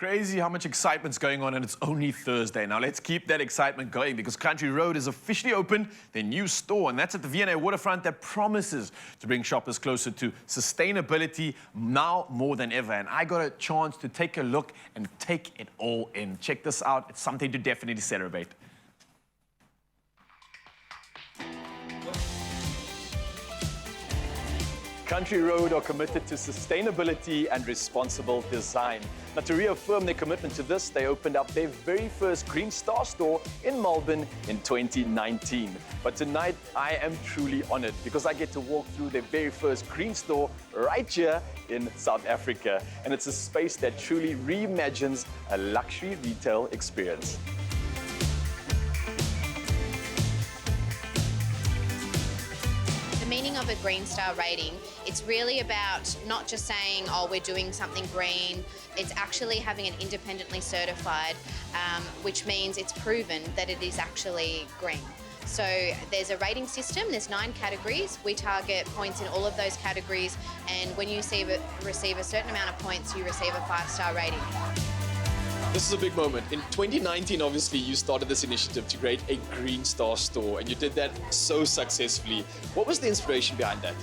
Crazy how much excitement's going on, and it's only Thursday. Now let's keep that excitement going because Country Road has officially opened their new store, and that's at the V&A Waterfront that promises to bring shoppers closer to sustainability now more than ever. And I got a chance to take a look and take it all in. Check this out. It's something to definitely celebrate. Country Road are committed to sustainability and responsible design. Now, to reaffirm their commitment to this, they opened up their very first Green Star store in Melbourne in 2019. But tonight, I am truly honored because I get to walk through their very first Green store right here in South Africa. And it's a space that truly reimagines a luxury retail experience. The meaning of a Green Star rating, it's really about not just saying, oh, we're doing something green. It's actually having it independently certified, which means it's proven that it is actually green. So there's a rating system, there's 9 categories. We target points in all of those categories, and when you receive a certain amount of points, you receive a 5-star rating. This is a big moment. In 2019, obviously, you started this initiative to create a Green Star store, and you did that so successfully. What was the inspiration behind that?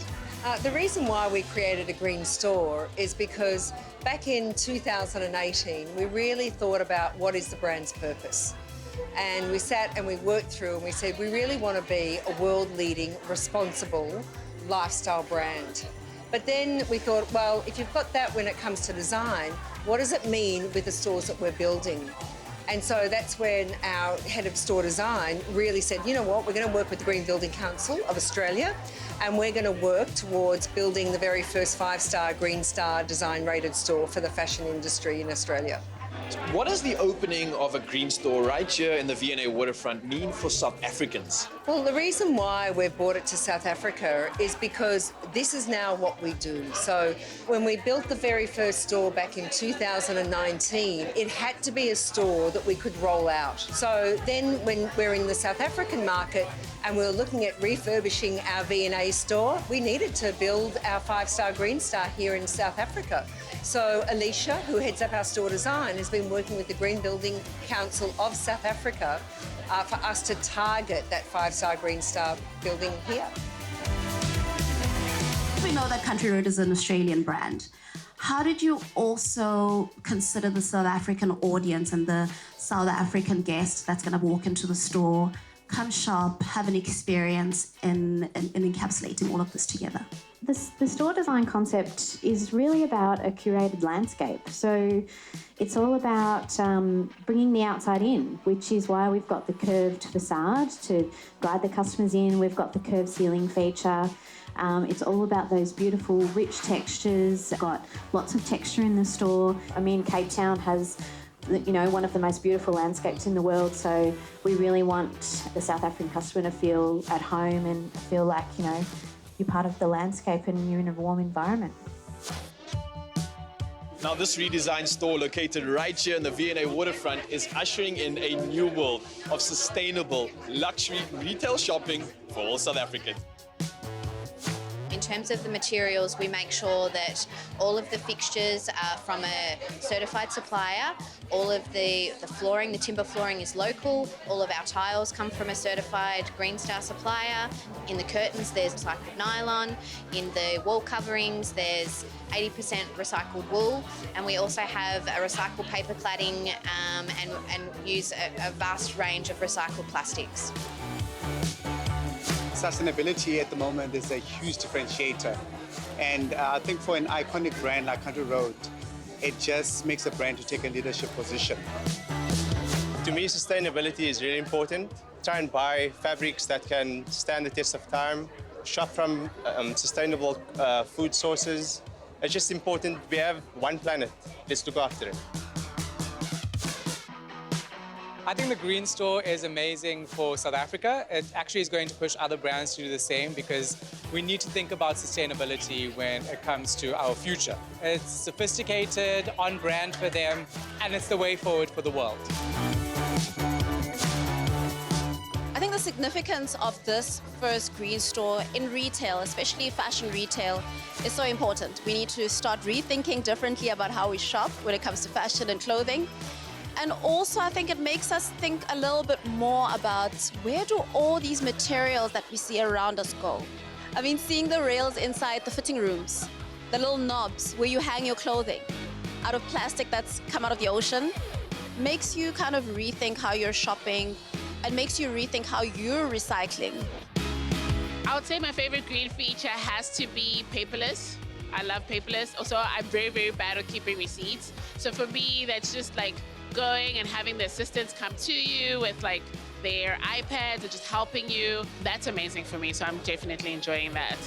The reason why we created a green store is because back in 2018, we really thought about what is the brand's purpose. And we sat and we worked through and we said, we really want to be a world-leading, responsible lifestyle brand. But then we thought, well, if you've got that when it comes to design, what does it mean with the stores that we're building? And so that's when our head of store design really said, you know what, we're going to work with the Green Building Council of Australia, and we're going to work towards building the very first 5-star Green Star design rated store for the fashion industry in Australia. What does the opening of a green store right here in the V&A Waterfront mean for South Africans? Well, the reason why we've brought it to South Africa is because this is now what we do. So when we built the very first store back in 2019, it had to be a store that we could roll out. So then when we're in the South African market and we're looking at refurbishing our V&A store, we needed to build our 5-star Green Star here in South Africa. So Alicia, who heads up our store design, has been working with the Green Building Council of South Africa for us to target that 5-star Green Star building here. We know that Country Road is an Australian brand. How did you also consider the South African audience and the South African guest that's going to walk into the store, come shop, have an experience in encapsulating all of this together? The store design concept is really about a curated landscape. So it's all about bringing the outside in, which is why we've got the curved facade to guide the customers in. We've got the curved ceiling feature. It's all about those beautiful, rich textures. Got lots of texture in the store. I mean, Cape Town has, you know, one of the most beautiful landscapes in the world. So we really want the South African customer to feel at home and feel like, you know, you're part of the landscape and you're in a warm environment. Now, this redesigned store located right here in the V&A Waterfront is ushering in a new world of sustainable luxury retail shopping for all South Africans. In terms of the materials, we make sure that all of the fixtures are from a certified supplier. All of the flooring, the timber flooring is local. All of our tiles come from a certified Green Star supplier. In the curtains, there's recycled nylon. In the wall coverings, there's 80% recycled wool. And we also have a recycled paper cladding and use a vast range of recycled plastics. Sustainability at the moment is a huge differentiator, and I think for an iconic brand like Country Road, it just makes a brand to take a leadership position. To me, sustainability is really important. Try and buy fabrics that can stand the test of time, shop from sustainable food sources. It's just important. We have one planet. Let's look after it. I think the Green Store is amazing for South Africa. It actually is going to push other brands to do the same because we need to think about sustainability when it comes to our future. It's sophisticated, on brand for them, and it's the way forward for the world. I think the significance of this first green store in retail, especially fashion retail, is so important. We need to start rethinking differently about how we shop when it comes to fashion and clothing. And also, I think it makes us think a little bit more about where do all these materials that we see around us go? I mean, seeing the rails inside the fitting rooms, the little knobs where you hang your clothing out of plastic that's come out of the ocean, makes you kind of rethink how you're shopping and makes you rethink how you're recycling. I would say my favorite green feature has to be paperless. I love paperless. Also, I'm very, very bad at keeping receipts. So for me, that's just like going and having the assistants come to you with like their iPads and just helping you. That's amazing for me, so I'm definitely enjoying that.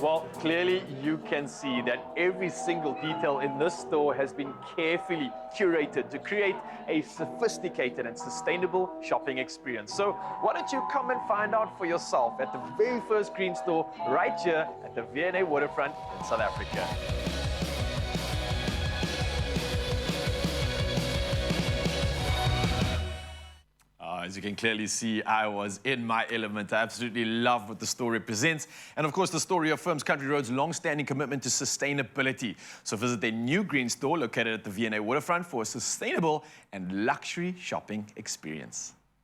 Well, clearly you can see that every single detail in this store has been carefully curated to create a sophisticated and sustainable shopping experience. So why don't you come and find out for yourself at the very first green store right here at the V&A Waterfront in South Africa. As you can clearly see, I was in my element. I absolutely love what the store represents. And of course, the store reaffirms Country Road's long-standing commitment to sustainability. So visit their new green store located at the V&A Waterfront for a sustainable and luxury shopping experience.